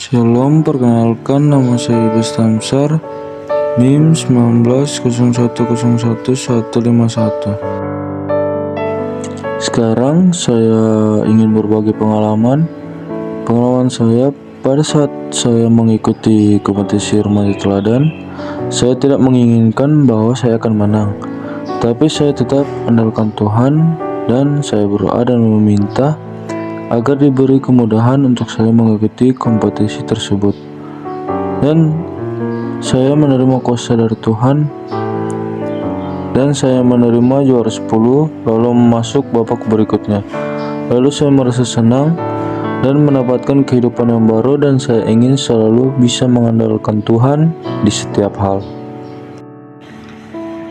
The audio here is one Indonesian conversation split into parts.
Shalom, perkenalkan nama saya Ibas Tamsar, NIM 1901011151. Sekarang saya ingin berbagi pengalaman saya pada saat saya mengikuti kompetisi remaja teladan. Saya tidak menginginkan bahwa saya akan menang, tapi saya tetap andalkan Tuhan dan saya berdoa dan meminta agar diberi kemudahan untuk saya mengikuti kompetisi tersebut. Dan saya menerima kuasa dari Tuhan dan saya menerima juara 10, lalu masuk babak berikutnya. Lalu saya merasa senang dan mendapatkan kehidupan yang baru, dan saya ingin selalu bisa mengandalkan Tuhan di setiap hal.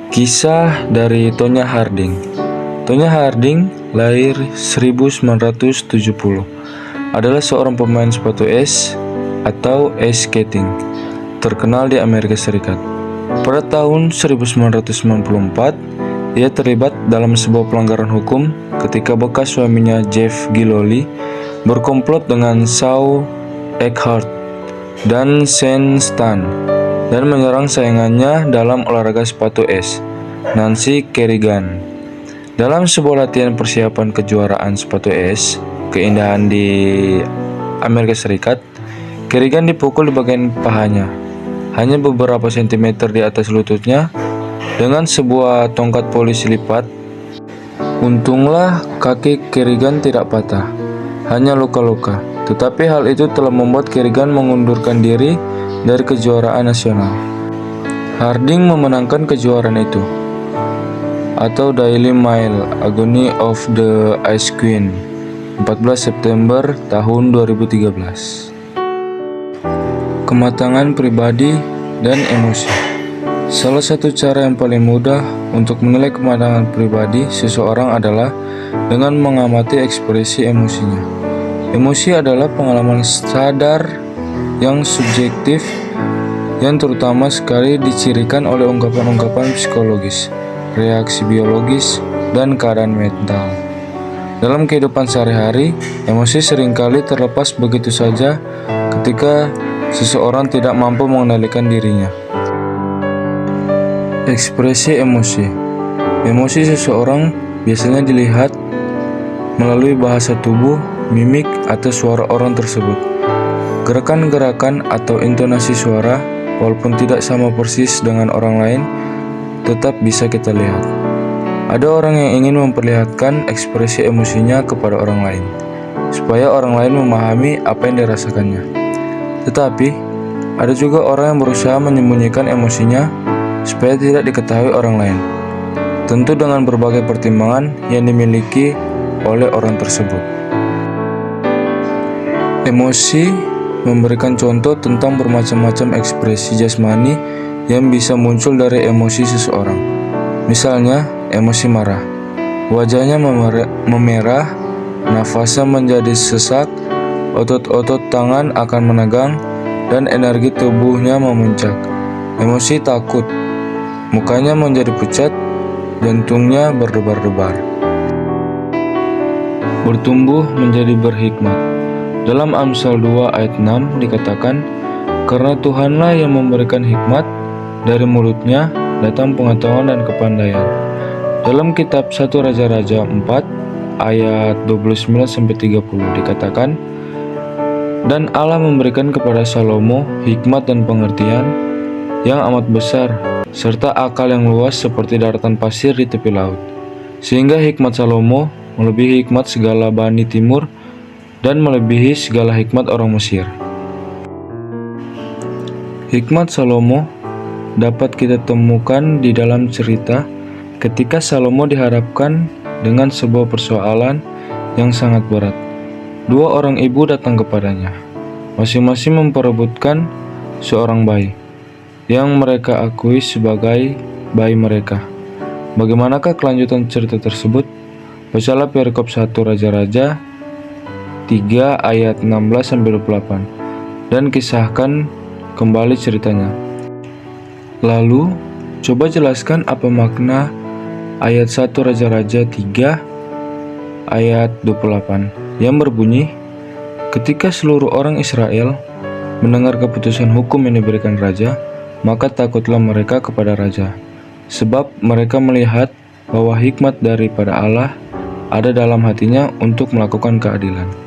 Kisah dari Tonya Harding. Tonya Harding lahir 1970, adalah seorang pemain sepatu es atau ice skating terkenal di Amerika Serikat. Pada tahun 1994, ia terlibat dalam sebuah pelanggaran hukum ketika bekas suaminya Jeff Gillooly berkomplot dengan Shawn Eckhardt dan Shane Stan dan menyerang saingannya dalam olahraga sepatu es, Nancy Kerrigan. Dalam sebuah latihan persiapan kejuaraan sepatu es keindahan di Amerika Serikat, Kerrigan dipukul di bagian pahanya, hanya beberapa sentimeter di atas lututnya, dengan sebuah tongkat polisi lipat. Untunglah kaki Kerrigan tidak patah, hanya luka-luka. Tetapi hal itu telah membuat Kerrigan mengundurkan diri dari kejuaraan nasional. Harding memenangkan kejuaraan itu, atau Daily Mile Agony of the Ice Queen, 14 September tahun 2013. Kematangan pribadi dan emosi. Salah satu cara yang paling mudah untuk menilai kematangan pribadi seseorang adalah dengan mengamati ekspresi emosinya. Emosi adalah pengalaman sadar yang subjektif yang terutama sekali dicirikan oleh ungkapan-ungkapan psikologis, reaksi biologis, dan keadaan mental. Dalam kehidupan sehari-hari, emosi seringkali terlepas begitu saja ketika seseorang tidak mampu mengendalikan dirinya. Ekspresi emosi. Emosi seseorang biasanya dilihat melalui bahasa tubuh, mimik, atau suara orang tersebut. Gerakan-gerakan atau intonasi suara, walaupun tidak sama persis dengan orang lain, tetap bisa kita lihat. Ada orang yang ingin memperlihatkan ekspresi emosinya kepada orang lain, supaya orang lain memahami apa yang dirasakannya. Tetapi, ada juga orang yang berusaha menyembunyikan emosinya supaya tidak diketahui orang lain, tentu dengan berbagai pertimbangan yang dimiliki oleh orang tersebut. Emosi memberikan contoh tentang bermacam-macam ekspresi jasmani yang bisa muncul dari emosi seseorang. Misalnya, emosi marah. Wajahnya memerah, nafasnya menjadi sesak, otot-otot tangan akan menegang, dan energi tubuhnya memuncak. Emosi takut. Mukanya menjadi pucat, jantungnya berdebar-debar. Bertumbuh menjadi berhikmat. Dalam Amsal 2 ayat 6 dikatakan, "Karena Tuhanlah yang memberikan hikmat, dari mulutnya datang pengetahuan dan kepandaian." Dalam kitab 1 Raja-Raja 4 ayat 29-30 dikatakan, "Dan Allah memberikan kepada Salomo hikmat dan pengertian yang amat besar, serta akal yang luas seperti daratan pasir di tepi laut, sehingga hikmat Salomo melebihi hikmat segala bani timur dan melebihi segala hikmat orang Mesir." Hikmat Salomo dapat kita temukan di dalam cerita ketika Salomo dihadapkan dengan sebuah persoalan yang sangat berat. Dua orang ibu datang kepadanya, masing-masing memperebutkan seorang bayi yang mereka akui sebagai bayi mereka. Bagaimanakah kelanjutan cerita tersebut? Bacalah perikop 1 Raja-Raja 3 ayat 16-28 dan kisahkan kembali ceritanya. Lalu, coba jelaskan apa makna ayat 1 Raja-Raja 3 ayat 28 yang berbunyi, "Ketika seluruh orang Israel mendengar keputusan hukum yang diberikan raja, maka takutlah mereka kepada raja, sebab mereka melihat bahwa hikmat daripada Allah ada dalam hatinya untuk melakukan keadilan.